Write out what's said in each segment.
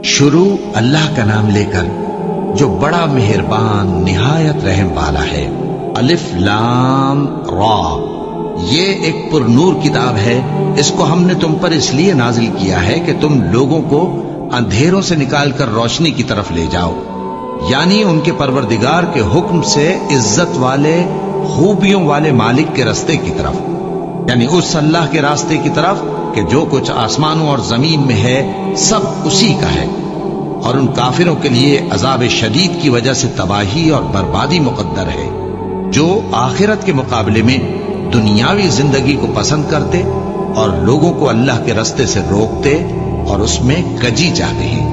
شروع اللہ کا نام لے کر جو بڑا مہربان نہایت رحم والا ہے۔ الف لام را، یہ ایک پر نور کتاب ہے، اس کو ہم نے تم پر اس لیے نازل کیا ہے کہ تم لوگوں کو اندھیروں سے نکال کر روشنی کی طرف لے جاؤ، یعنی ان کے پروردگار کے حکم سے عزت والے خوبیوں والے مالک کے راستے کی طرف، یعنی اس اللہ کے راستے کی طرف کہ جو کچھ آسمانوں اور زمین میں ہے سب اسی کا ہے۔ اور ان کافروں کے لیے عذاب شدید کی وجہ سے تباہی اور بربادی مقدر ہے، جو آخرت کے مقابلے میں دنیاوی زندگی کو پسند کرتے اور لوگوں کو اللہ کے راستے سے روکتے اور اس میں کجی چاہتے ہیں۔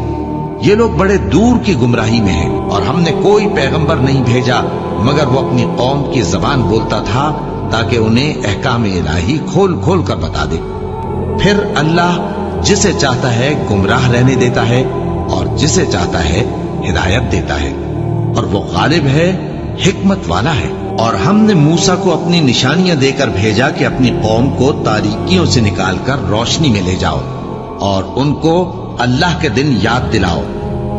یہ لوگ بڑے دور کی گمراہی میں ہیں، اور ہم نے کوئی پیغمبر نہیں بھیجا مگر وہ اپنی قوم کی زبان بولتا تھا تاکہ انہیں احکام الہی کھول کھول کر بتا دے۔ پھر اللہ جسے چاہتا ہے گمراہ رہنے دیتا ہے اور جسے چاہتا ہے ہدایت دیتا ہے، اور وہ غالب ہے، حکمت والا ہے۔ اور ہم نے موسیٰ کو اپنی نشانیاں دے کر بھیجا کہ اپنی قوم کو تاریکیوں سے نکال کر روشنی میں لے جاؤ اور ان کو اللہ کے دن یاد دلاؤ،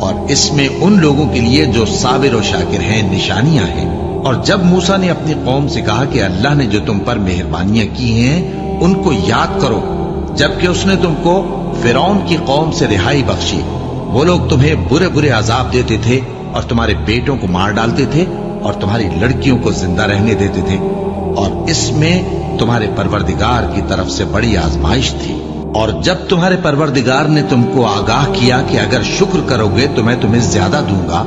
اور اس میں ان لوگوں کے لیے جو صابر و شاکر ہیں نشانیاں ہیں۔ اور جب موسیٰ نے اپنی قوم سے کہا کہ اللہ نے جو تم پر مہربانیاں کی ہیں ان کو یاد کرو، جبکہ اس نے تم کو فرعون کی قوم سے رہائی بخشی، وہ لوگ تمہیں برے برے عذاب دیتے تھے اور تمہارے بیٹوں کو مار ڈالتے تھے اور تمہاری لڑکیوں کو زندہ رہنے دیتے تھے، اور اس میں تمہارے پروردگار کی طرف سے بڑی آزمائش تھی۔ اور جب تمہارے پروردگار نے تم کو آگاہ کیا کہ اگر شکر کرو گے تو میں تمہیں زیادہ دوں گا،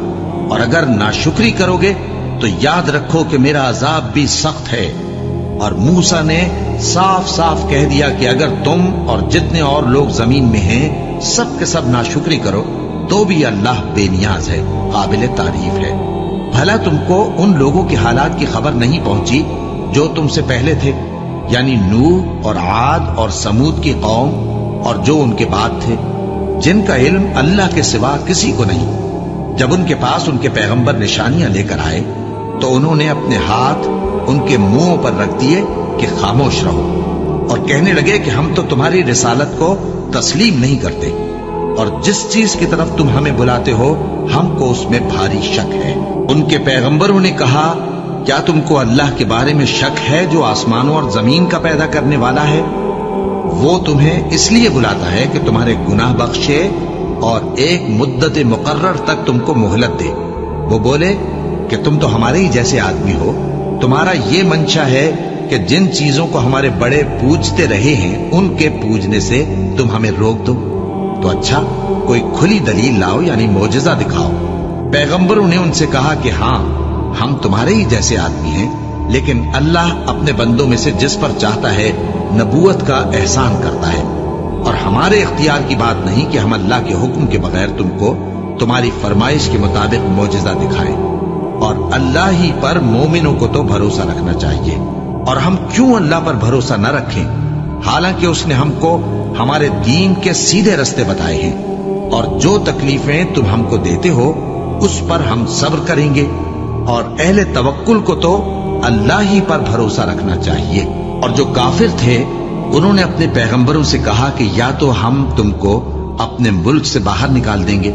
اور اگر ناشکری کرو گے تو یاد رکھو کہ میرا عذاب بھی سخت ہے۔ اور موسیٰ نے صاف صاف کہہ دیا کہ اگر تم اور جتنے اور لوگ زمین میں ہیں سب کے سب ناشکری کرو تو بھی اللہ بے نیاز ہے، قابل تعریف ہے۔ بھلا تم کو ان لوگوں کے حالات کی خبر نہیں پہنچی جو تم سے پہلے تھے، یعنی نوح اور عاد اور سمود کی قوم اور جو ان کے بعد تھے، جن کا علم اللہ کے سوا کسی کو نہیں۔ جب ان کے پاس ان کے پیغمبر نشانیاں لے کر آئے تو انہوں نے اپنے ہاتھ ان کے منہوں پر رکھ دیے کہ خاموش رہو، اور کہنے لگے کہ ہم تو تمہاری رسالت کو تسلیم نہیں کرتے، اور جس چیز کی طرف تم ہمیں بلاتے ہو ہم کو اس میں بھاری شک ہے۔ ان کے پیغمبروں نے کہا، کیا تم کو اللہ کے بارے میں شک ہے جو آسمانوں اور زمین کا پیدا کرنے والا ہے؟ وہ تمہیں اس لیے بلاتا ہے کہ تمہارے گناہ بخشے اور ایک مدت مقرر تک تم کو مہلت دے۔ وہ بولے کہ تم تو ہمارے ہی جیسے آدمی ہو، تمہارا یہ منشا ہے کہ جن چیزوں کو ہمارے بڑے پوجتے رہے ہیں ان کے پوجنے سے تم ہمیں روک دو، تو اچھا کوئی کھلی دلیل لاؤ، یعنی معجزہ دکھاؤ۔ پیغمبروں نے ان سے کہا کہ ہاں ہم تمہارے ہی جیسے آدمی ہیں، لیکن اللہ اپنے بندوں میں سے جس پر چاہتا ہے نبوت کا احسان کرتا ہے، اور ہمارے اختیار کی بات نہیں کہ ہم اللہ کے حکم کے بغیر تم کو تمہاری فرمائش کے مطابق معجزہ دکھائیں، اور اللہ ہی پر مومنوں کو تو بھروسہ رکھنا چاہیے۔ اور ہم کیوں اللہ پر بھروسہ نہ رکھیں حالانکہ اس نے ہم کو ہمارے دین کے سیدھے رستے بتائے ہیں، اور جو تکلیفیں تم ہم کو دیتے ہو اس پر ہم صبر کریں گے، اور اہل توکل کو تو اللہ ہی پر بھروسہ رکھنا چاہیے۔ اور جو کافر تھے انہوں نے اپنے پیغمبروں سے کہا کہ یا تو ہم تم کو اپنے ملک سے باہر نکال دیں گے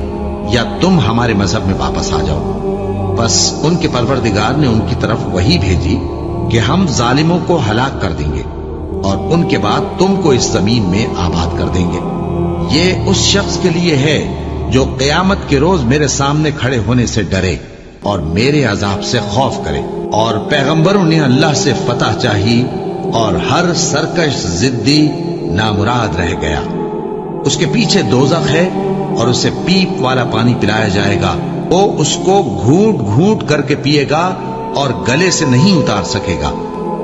یا تم ہمارے مذہب میں واپس آ جاؤ۔ بس ان کے پروردگار نے ان کی طرف وحی بھیجی کہ ہم ظالموں کو ہلاک کر دیں گے اور ان کے بعد تم کو اس زمین میں آباد کر دیں گے۔ یہ اس شخص کے لیے ہے جو قیامت کے روز میرے سامنے کھڑے ہونے سے ڈرے اور میرے عذاب سے خوف کرے۔ اور پیغمبروں نے اللہ سے فتح چاہی اور ہر سرکش ضدی نامراد رہ گیا۔ اس کے پیچھے دوزخ ہے اور اسے پیپ والا پانی پلایا جائے گا، وہ اس کو گھونٹ گھونٹ کر کے پیے گا اور گلے سے نہیں اتار سکے گا،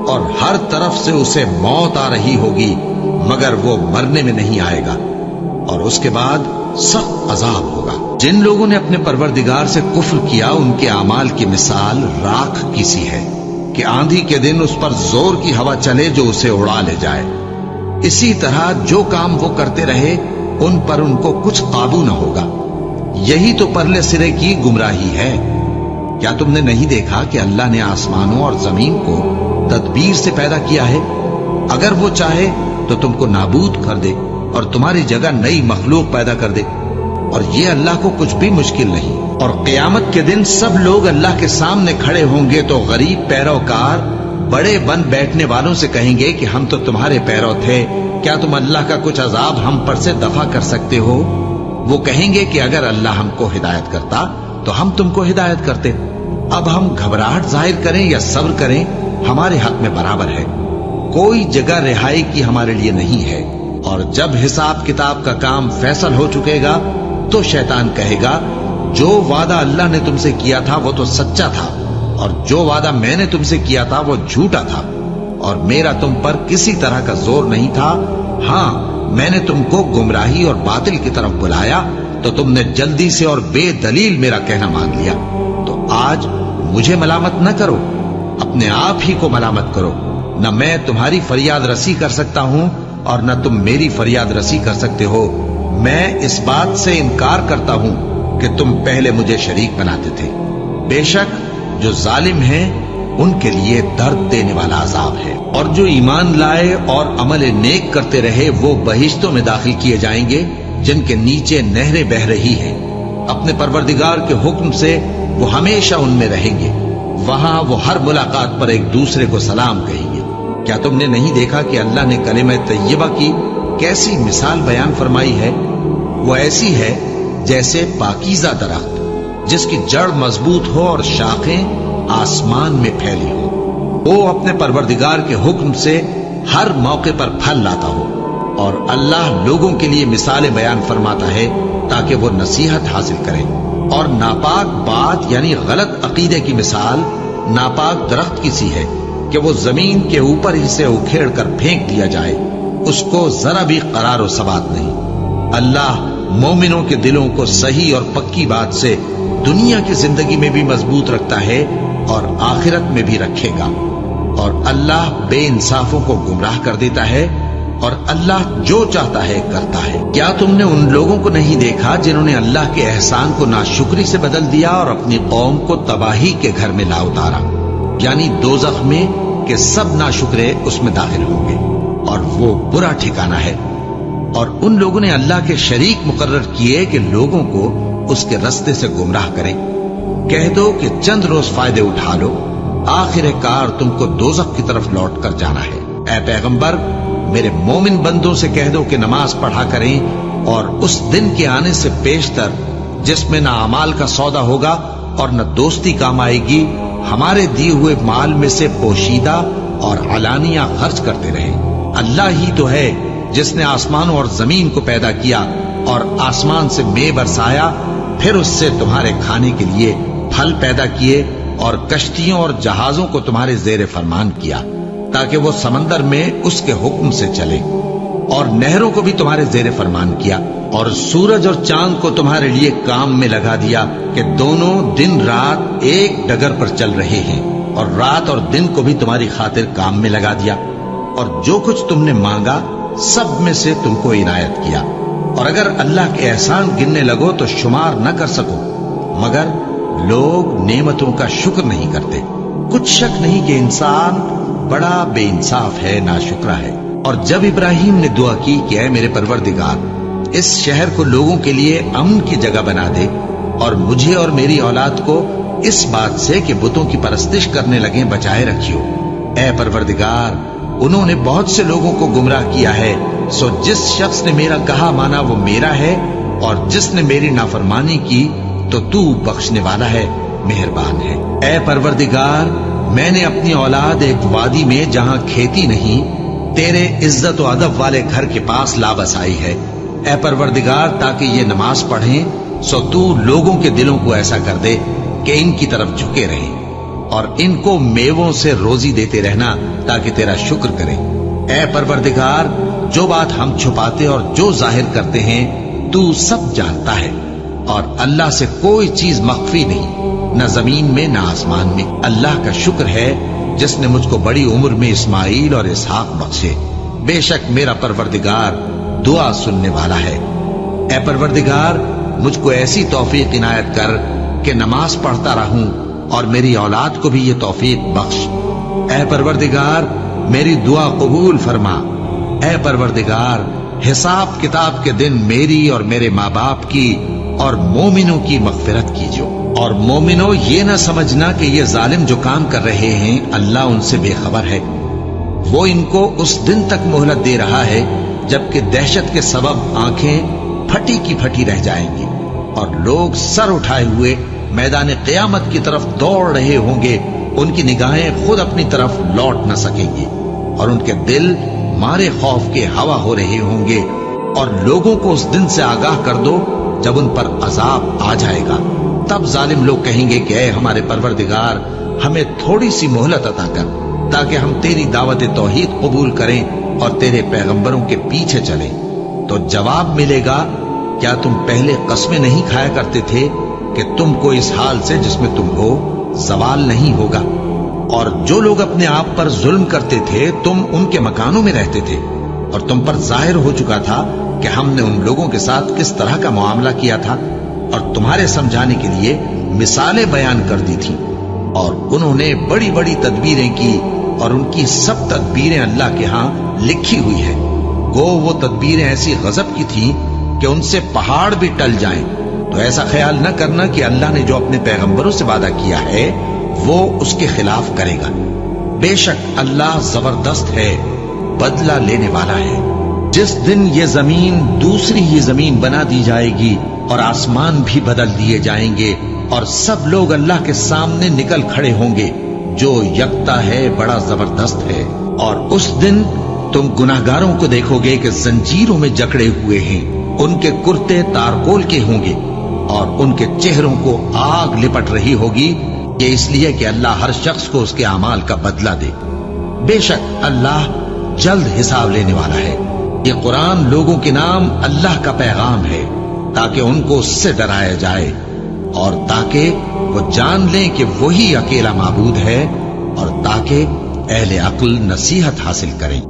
اور ہر طرف سے اسے موت آ رہی ہوگی مگر وہ مرنے میں نہیں آئے گا، اور اس کے بعد سخت عذاب ہوگا۔ جن لوگوں نے اپنے پروردگار سے کفر کیا ان کے اعمال کی مثال راکھ کی سی ہے کہ آندھی کے دن اس پر زور کی ہوا چلے جو اسے اڑا لے جائے۔ اسی طرح جو کام وہ کرتے رہے ان پر ان کو کچھ قابو نہ ہوگا۔ یہی تو پرلے سرے کی گمراہی ہے۔ کیا تم نے نہیں دیکھا کہ اللہ نے آسمانوں اور زمین کو تدبیر سے پیدا کیا ہے؟ اگر وہ چاہے تو تم کو نابود کر دے اور تمہاری جگہ نئی مخلوق پیدا کر دے۔ اور یہ اللہ کو کچھ بھی مشکل نہیں۔ اور قیامت کے دن سب لوگ اللہ کے سامنے کھڑے ہوں گے تو غریب پیروکار بڑے بن بیٹھنے والوں سے کہیں گے کہ ہم تو تمہارے پیرو تھے، کیا تم اللہ کا کچھ عذاب ہم پر سے دفع کر سکتے ہو؟ وہ کہیں گے کہ اگر اللہ ہم کو ہدایت کرتا تو ہم تم کو ہدایت کرتے۔ اب ہم گھبراہٹ ظاہر کریں یا صبر کریں ہمارے حق میں برابر ہے، کوئی جگہ رہائی کی ہمارے لیے نہیں ہے۔ اور جب حساب کتاب کا کام فیصل ہو چکے گا تو شیطان کہے گا جو وعدہ اللہ نے تم سے کیا تھا وہ تو سچا تھا، اور جو وعدہ میں نے تم سے کیا تھا وہ جھوٹا تھا، اور میرا تم پر کسی طرح کا زور نہیں تھا۔ ہاں، میں نے تم کو گمراہی اور باطل کی طرف بلایا تو تم نے جلدی سے اور بے دلیل میرا کہنا مان لیا۔ تو آج مجھے ملامت نہ کرو، اپنے آپ ہی کو ملامت کرو۔ نہ میں تمہاری فریاد رسی کر سکتا ہوں اور نہ تم میری فریاد رسی کر سکتے ہو۔ میں اس بات سے انکار کرتا ہوں کہ تم پہلے مجھے شریک بناتے تھے۔ بے شک جو ظالم ہیں ان کے لیے درد دینے والا عذاب ہے۔ اور جو ایمان لائے اور عمل نیک کرتے رہے وہ بہشتوں میں داخل کیے جائیں گے جن کے نیچے نہریں بہہ رہی ہیں۔ اپنے پروردگار کے حکم سے وہ ہمیشہ ان میں رہیں گے۔ وہاں وہ ہر ملاقات پر ایک دوسرے کو سلام کہیں گے۔ کیا تم نے نہیں دیکھا کہ اللہ نے کلمہ طیبہ کی کیسی مثال بیان فرمائی ہے؟ وہ ایسی ہے جیسے پاکیزہ درخت جس کی جڑ مضبوط ہو اور شاخیں آسمان میں پھیلی ہو۔ وہ اپنے پروردگار کے حکم سے ہر موقع پر پھل لاتا ہو، اور اللہ لوگوں کے لیے مثالیں بیان فرماتا ہے تاکہ وہ نصیحت حاصل کریں۔ اور ناپاک بات یعنی غلط عقیدے کی مثال ناپاک درخت کی سی ہے کہ وہ زمین کے اوپر ہی سے اکھیڑ کر پھینک دیا جائے، اس کو ذرا بھی قرار و ثبات نہیں۔ اللہ مومنوں کے دلوں کو صحیح اور پکی بات سے دنیا کی زندگی میں بھی مضبوط رکھتا ہے اور آخرت میں بھی رکھے گا۔ اور اللہ بے انصافوں کو گمراہ کر دیتا ہے، اور اللہ جو چاہتا ہے کرتا ہے۔ کیا تم نے ان لوگوں کو نہیں دیکھا جنہوں نے اللہ کے احسان کو ناشکری سے بدل دیا اور اپنی قوم کو تباہی کے گھر میں لا اتارا، یعنی دوزخ میں کہ سب ناشکرے اس میں داخل ہوں گے، اور وہ برا ٹھکانہ ہے۔ اور ان لوگوں نے اللہ کے شریک مقرر کیے کہ لوگوں کو اس کے رستے سے گمراہ کریں۔ کہہ دو کہ چند روز فائدے اٹھا لو، آخر کار تم کو دوزخ کی طرف لوٹ کر جانا ہے۔ اے پیغمبر، میرے مومن بندوں سے کہہ دو کہ نماز پڑھا کریں، اور اس دن کے آنے سے پیشتر جس میں نہ اعمال کا سودا ہوگا اور نہ دوستی کام آئے گی، ہمارے دیے ہوئے مال میں سے پوشیدہ اور علانیہ خرچ کرتے رہیں۔ اللہ ہی تو ہے جس نے آسمانوں اور زمین کو پیدا کیا اور آسمان سے مے برسایا، پھر اس سے تمہارے کھانے کے لیے پھل پیدا کیے، اور کشتیوں اور جہازوں کو تمہارے زیر فرمان کیا تاکہ وہ سمندر میں اس کے حکم سے چلے، اور نہروں کو بھی تمہارے زیر فرمان کیا، اور سورج اور چاند کو تمہارے لیے کام میں لگا دیا کہ دونوں دن رات ایک ڈگر پر چل رہے ہیں، اور رات اور دن کو بھی تمہاری خاطر کام میں لگا دیا، اور جو کچھ تم نے مانگا سب میں سے تم کو عنایت کیا۔ اور اگر اللہ کے احسان گننے لگو تو شمار نہ کر سکو، مگر لوگ نعمتوں کا شکر نہیں کرتے۔ کچھ شک نہیں کہ انسان بڑا بے انصاف ہے، ناشکرا ہے۔ اور جب ابراہیم نے دعا کی کہ اے میرے پروردگار، اس شہر کو لوگوں کے لیے امن کی جگہ بنا دے، اور مجھے اور میری اولاد کو اس بات سے کہ بتوں کی پرستش کرنے لگیں بچائے رکھیو۔ اے پروردگار، انہوں نے بہت سے لوگوں کو گمراہ کیا ہے، سو جس شخص نے میرا کہا مانا وہ میرا ہے، اور جس نے میری نافرمانی کی تو تو بخشنے والا ہے، مہربان ہے۔ اے پروردگار، میں نے اپنی اولاد ایک وادی میں جہاں کھیتی نہیں تیرے عزت و ادب والے گھر کے پاس لا بسائی ہے۔ اے پروردگار، تاکہ یہ نماز پڑھیں، سو تو لوگوں کے دلوں کو ایسا کر دے کہ ان کی طرف جھکے رہیں، اور ان کو میووں سے روزی دیتے رہنا تاکہ تیرا شکر کریں۔ اے پروردگار، جو بات ہم چھپاتے اور جو ظاہر کرتے ہیں تو سب جانتا ہے، اور اللہ سے کوئی چیز مخفی نہیں، نہ زمین میں نہ آسمان میں۔ اللہ کا شکر ہے جس نے مجھ کو بڑی عمر میں اسماعیل اور اسحاق بخشے، بے شک میرا پروردگار دعا سننے والا ہے۔ اے پروردگار، مجھ کو ایسی توفیق عنایت کر کہ نماز پڑھتا رہوں، اور میری اولاد کو بھی یہ توفیق بخش۔ اے پروردگار، میری دعا قبول فرما۔ اے پروردگار، حساب کتاب کے دن میری اور میرے ماں باپ کی اور مومنوں کی مغفرت کیجو۔ اور مومنوں یہ نہ سمجھنا کہ یہ ظالم جو کام کر رہے ہیں اللہ ان سے بے خبر ہے، وہ ان کو اس دن تک مہلت دے رہا ہے جبکہ دہشت کے سبب آنکھیں پھٹی کی پھٹی رہ جائیں گی اور لوگ سر اٹھائے ہوئے میدان قیامت کی طرف دوڑ رہے ہوں گے، ان کی نگاہیں خود اپنی طرف لوٹ نہ سکیں گی اور ان کے دل مارے خوف کے ہوا ہو رہے ہوں گے۔ اور لوگوں کو اس دن سے آگاہ کر دو جب ان پر عذاب آ جائے گا، تب ظالم لوگ کہیں گے کہ اے ہمارے پروردگار، ہمیں تھوڑی سی مہلت عطا کر تاکہ ہم تیری دعوت توحید قبول کریں اور تیرے پیغمبروں کے پیچھے چلیں۔ تو جواب ملے گا، کیا تم پہلے قسمیں نہیں کھایا کرتے تھے کہ تم کو اس حال سے جس میں تم ہو زوال نہیں ہوگا؟ اور جو لوگ اپنے آپ پر ظلم کرتے تھے تم ان کے مکانوں میں رہتے تھے، اور تم پر ظاہر ہو چکا تھا کہ ہم نے ان لوگوں کے ساتھ کس طرح کا معاملہ کیا تھا، اور تمہارے سمجھانے کے لیے مثالیں بیان کر دی تھی، اور انہوں نے بڑی بڑی تدبیریں کی، اور ان کی سب تدبیریں اللہ کے ہاں لکھی ہوئی ہیں۔ گو وہ تدبیریں ایسی غضب کی تھیں کہ ان سے پہاڑ بھی ٹل جائیں۔ تو ایسا خیال نہ کرنا کہ اللہ نے جو اپنے پیغمبروں سے وعدہ کیا ہے وہ اس کے خلاف کرے گا۔ بے شک اللہ زبردست ہے، بدلہ لینے والا ہے۔ جس دن یہ زمین دوسری ہی زمین بنا دی جائے گی اور آسمان بھی بدل دیے جائیں گے اور سب لوگ اللہ کے سامنے نکل کھڑے ہوں گے، جو یکتا ہے بڑا زبردست ہے۔ اور اس دن تم گناہگاروں کو دیکھو گے کہ زنجیروں میں جکڑے ہوئے ہیں، ان کے کرتے تارکول کے ہوں گے اور ان کے چہروں کو آگ لپٹ رہی ہوگی، یہ اس لیے کہ اللہ ہر شخص کو اس کے اعمال کا بدلہ دے۔ بے شک اللہ جلد حساب لینے والا ہے۔ یہ قرآن لوگوں کے نام اللہ کا پیغام ہے تاکہ ان کو اس سے ڈرایا جائے اور تاکہ وہ جان لیں کہ وہی اکیلا معبود ہے، اور تاکہ اہل عقل نصیحت حاصل کریں۔